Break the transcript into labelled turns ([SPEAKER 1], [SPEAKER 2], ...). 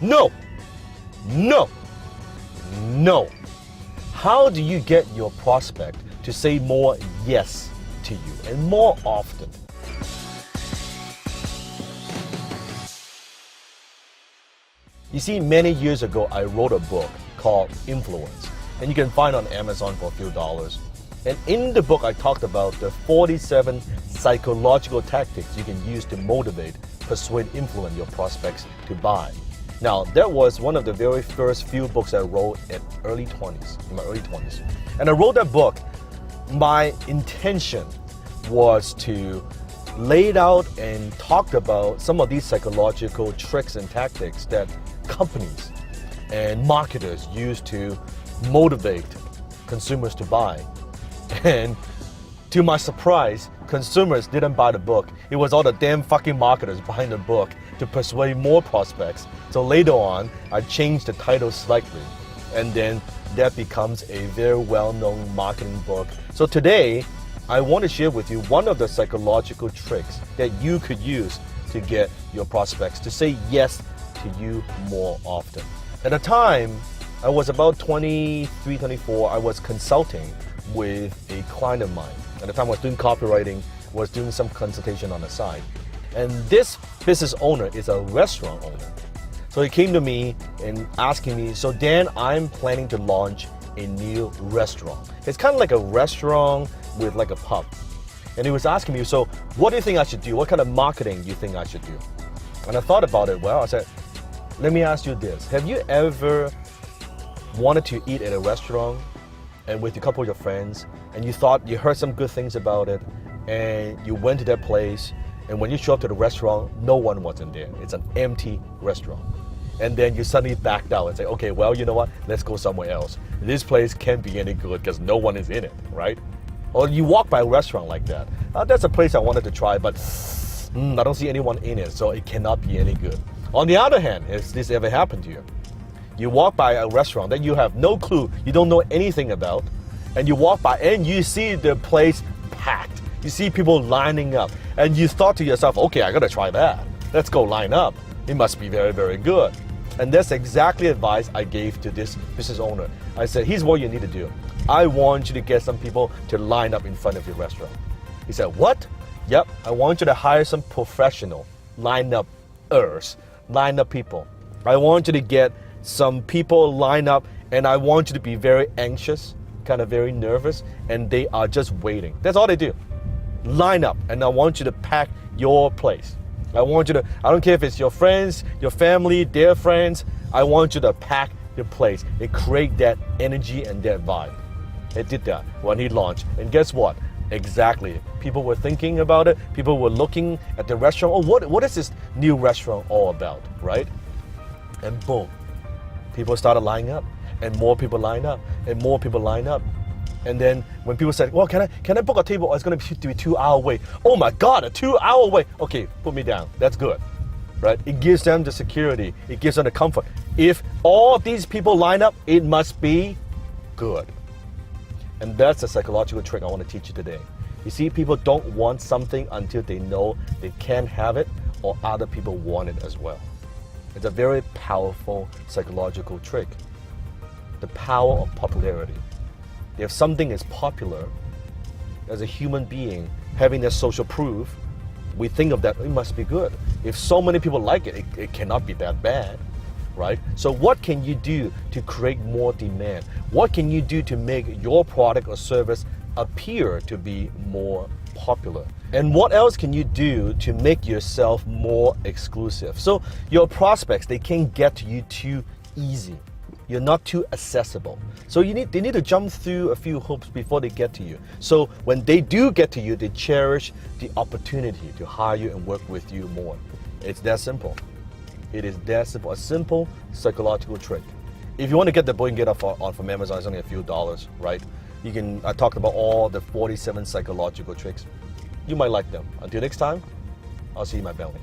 [SPEAKER 1] No, no, no. How do you get your prospect to say more yes to you and more often? You see, many years ago, I wrote a book called Influence, and you can find it on Amazon for a few dollars. And in the book, I talked about the 47 psychological tactics you can use to motivate, persuade, influence your prospects to buy. Now, that was one of the very first few books I wrote in my early 20s. And I wrote that book, my intention was to lay it out and talk about some of these psychological tricks and tactics that companies and marketers use to motivate consumers to buy. And to my surprise, consumers didn't buy the book. It was all the damn fucking marketers behind the book to persuade more prospects. So later on, I changed the title slightly, and then that becomes a very well-known marketing book. So today, I want to share with you one of the psychological tricks that you could use to get your prospects to say yes to you more often. At the time, I was about 23, 24. I was consulting with a client of mine. At the time, I was doing copywriting, was doing some consultation on the side. And this business owner is a restaurant owner. So he came to me and asking me, so Dan, I'm planning to launch a new restaurant. It's kind of like a restaurant with like a pub. And he was asking me, so what do you think I should do? What kind of marketing do you think I should do? And I thought about it well. I said, let me ask you this. Have you ever wanted to eat at a restaurant and with a couple of your friends, and you thought you heard some good things about it, and you went to that place, and when you show up to the restaurant, no one was in there. It's an empty restaurant. And then you suddenly backed out and say, okay, well, you know what? Let's go somewhere else. This place can't be any good because no one is in it, right? Or you walk by a restaurant like that. That's a place I wanted to try, but I don't see anyone in it, so it cannot be any good. On the other hand, has this ever happened to you? You walk by a restaurant that you have no clue, you don't know anything about, and you walk by and you see the place packed. You see people lining up, and you thought to yourself, okay, I gotta try that. Let's go line up. It must be very, very good. And that's exactly advice I gave to this business owner. I said, here's what you need to do. I want you to get some people to line up in front of your restaurant. He said, what? Yep, I want you to hire some professional line-up people. I want you to get some people line up, and I want you to be very anxious, kind of very nervous, and they are just waiting. That's all they do. Line up, and I want you to pack your place. I don't care if it's your friends, your family, their friends, I want you to pack your place and create that energy and that vibe. It did that when he launched. And guess what? Exactly. People were thinking about it. People were looking at the restaurant. Oh, what is this new restaurant all about, right? And boom, people started lining up, and more people line up, and more people line up. And then when people said, well, can I book a table? Oh, it's going to be 2 hour wait. Oh my God, a 2 hour wait. Okay, put me down. That's good, right? It gives them the security. It gives them the comfort. If all these people line up, it must be good. And that's the psychological trick I want to teach you today. You see, people don't want something until they know they can have it or other people want it as well. It's a very powerful psychological trick. The power of popularity. If something is popular, as a human being, having that social proof, we think of that, it must be good. If so many people like it, it cannot be that bad, right? So what can you do to create more demand? What can you do to make your product or service appear to be more popular? And what else can you do to make yourself more exclusive? So your prospects, they can't get to you too easy. You're not too accessible. So they need to jump through a few hoops before they get to you. So when they do get to you, they cherish the opportunity to hire you and work with you more. It's that simple. It is that simple. A simple psychological trick. If you want to get the book, you can get it from Amazon. It's only a few dollars, right? I talked about all the 47 psychological tricks. You might like them. Until next time, I'll see you in my belly.